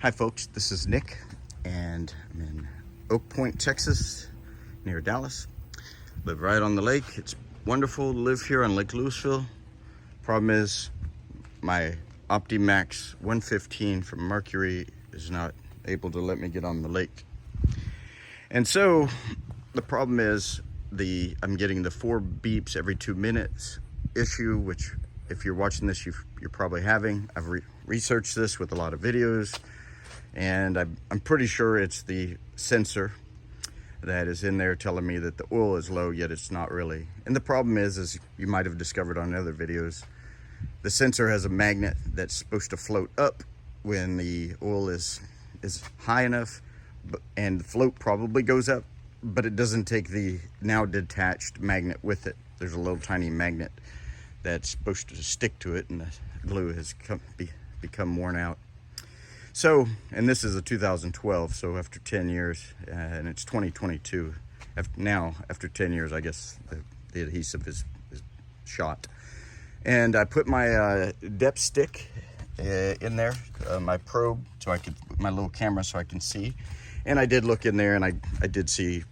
Hi folks, this is Nick and I'm in Oak Point, Texas, near Dallas. Live right on the lake. It's wonderful to live here on Lake Louisville. Problem is my Optimax 115 from Mercury is not able to let me get on the lake. And so the problem is I'm getting the 4 beeps every 2 minutes issue, which if you're watching this, you're probably having. I've researched this with a lot of videos, and I'm pretty sure it's the sensor that is in there telling me that the oil is low, yet it's not really. And the problem is, as you might have discovered on other videos, the sensor has a magnet that's supposed to float up when the oil is high enough, and the float probably goes up, but it doesn't take the now detached magnet with it. There's a little tiny magnet that's supposed to stick to it, and the glue has become worn out. So, and this is a 2012, so after 10 years, and it's 2022, after 10 years, I guess the adhesive is shot. And I put my depth stick in there, my probe, my little camera, so I can see. And I did look in there, and I did see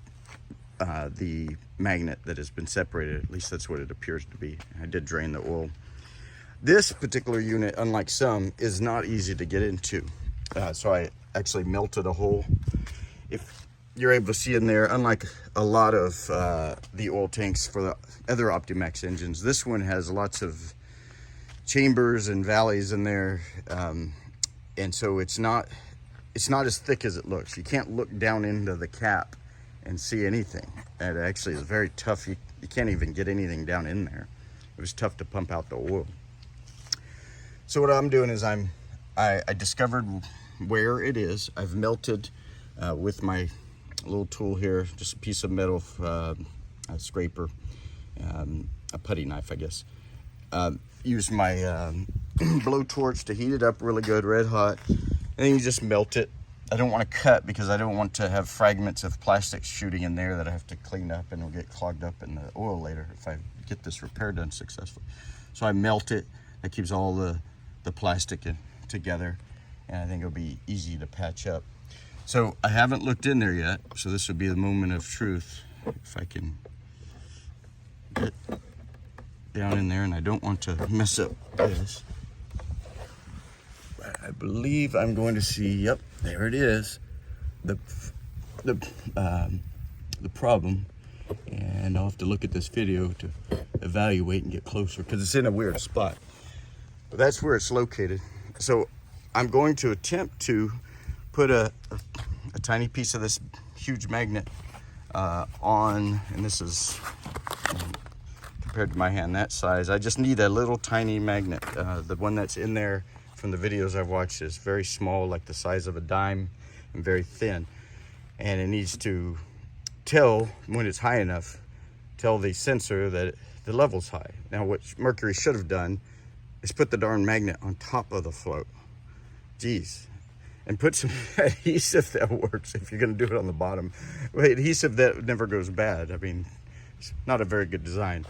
the magnet that has been separated. At least that's what it appears to be. I did drain the oil. This particular unit, unlike some, is not easy to get into. So I actually melted a hole. If you're able to see in there, unlike a lot of the oil tanks for the other Optimax engines, this one has lots of chambers and valleys in there, and so it's not as thick as it looks. You can't look down into the cap and see anything. And it actually is very tough. You can't even get anything down in there. It was tough to pump out the oil. So what I'm doing is I discovered where it is. I've melted with my little tool here, just a piece of metal, a scraper, a putty knife, I guess. Use my blowtorch to heat it up really good, red hot, and then you just melt it. I don't want to cut because I don't want to have fragments of plastic shooting in there that I have to clean up, and it'll get clogged up in the oil later if I get this repair done successfully. So I melt it. That keeps all the plastic together, and I think it'll be easy to patch up. So I haven't looked in there yet, so this will be the moment of truth. If I can get down in there, and I don't want to mess up this. I believe I'm going to see, yep, there it is, the problem, and I'll have to look at this video to evaluate and get closer because it's in a weird spot. But that's where it's located. So I'm going to attempt to put a tiny piece of this huge magnet on, and this is compared to my hand that size. I just need a little tiny magnet. The one that's in there from the videos I've watched is very small, like the size of a dime, and very thin. And it needs to tell, when it's high enough, tell the sensor that the level's high. Now what Mercury should have done is put the darn magnet on top of the float. Geez. And put some adhesive that works if you're gonna do it on the bottom. Adhesive that never goes bad. I mean, it's not a very good design.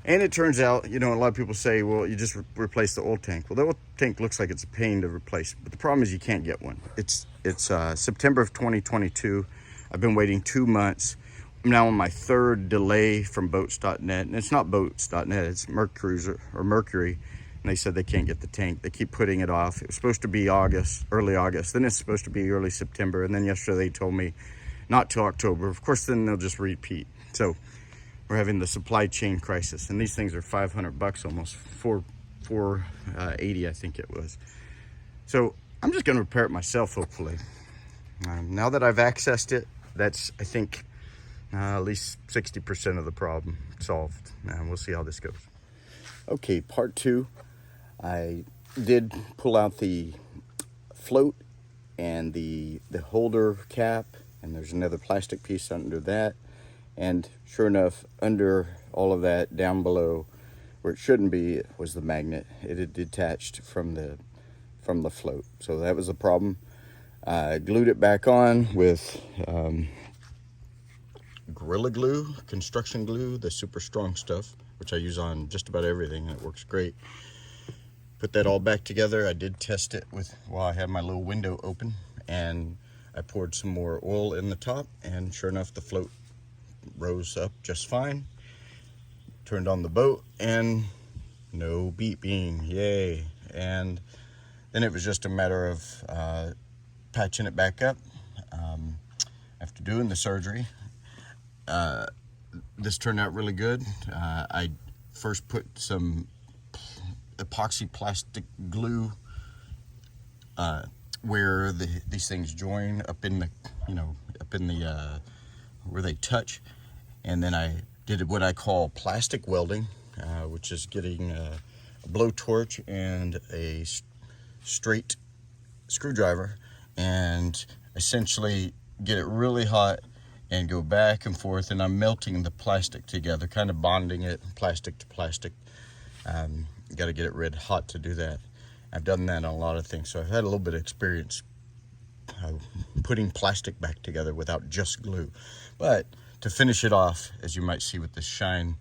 And it turns out, a lot of people say, well, you just replace the oil tank. Well, the oil tank looks like it's a pain to replace, but the problem is you can't get one. It's September of 2022. I've been waiting 2 months. I'm now on my 3rd delay from boats.net, and it's not boats.net, it's Mercury, and they said they can't get the tank. They keep putting it off. It was supposed to be early August, then it's supposed to be early September, and then yesterday they told me not till October. Of course, then they'll just repeat. So we're having the supply chain crisis, and these things are $500 almost, $480 I think it was. So I'm just going to repair it myself, hopefully. Now that I've accessed it, that's, I think, at least 60% of the problem solved. And we'll see how this goes. Okay, part 2. I did pull out the float and the holder cap, and there's another plastic piece under that. And sure enough, under all of that, down below, where it shouldn't be, was the magnet. It had detached from the float. So that was the problem. I glued it back on with Gorilla Glue, construction glue, the super strong stuff, which I use on just about everything, and it works great. put that all back together. I did test it with, while I had my little window open, and I poured some more oil in the top, and sure enough, the float rose up just fine. Turned on the boat, and no beeping, yay. And then it was just a matter of patching it back up. After doing the surgery, this turned out really good. I first put some epoxy plastic glue where these things join up in the, where they touch, and then I did what I call plastic welding, which is getting a blowtorch and a straight screwdriver, and essentially get it really hot and go back and forth, and I'm melting the plastic together, kind of bonding it plastic to plastic. Got to get it red hot to do that. I've done that on a lot of things, so I've had a little bit of experience putting plastic back together without just glue. But to finish it off, as you might see with this shine,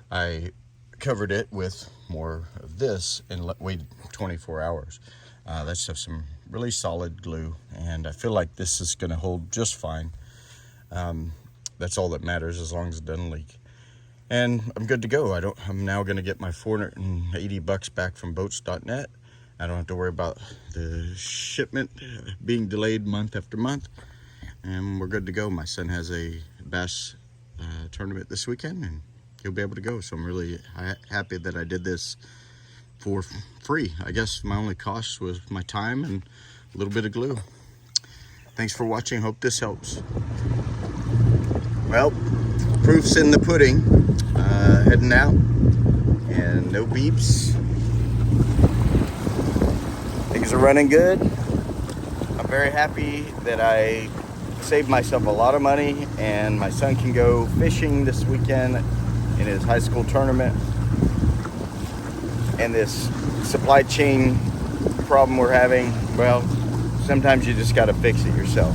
I covered it with more of this and waited 24 hours. That's just some really solid glue, and I feel like this is going to hold just fine. That's all that matters, as long as it doesn't leak. And I'm good to go. I'm now going to get my $480 back from boats.net. I don't have to worry about the shipment being delayed month after month, and we're good to go. My son has a bass tournament this weekend, and he'll be able to go. So I'm really happy that I did this for free. I guess my only cost was my time and a little bit of glue. Thanks for watching. Hope this helps. Well, proof's in the pudding. Heading out, and no beeps. Things are running good. I'm very happy that I saved myself a lot of money, and my son can go fishing this weekend in his high school tournament. And this supply chain problem we're having, well, sometimes you just got to fix it yourself.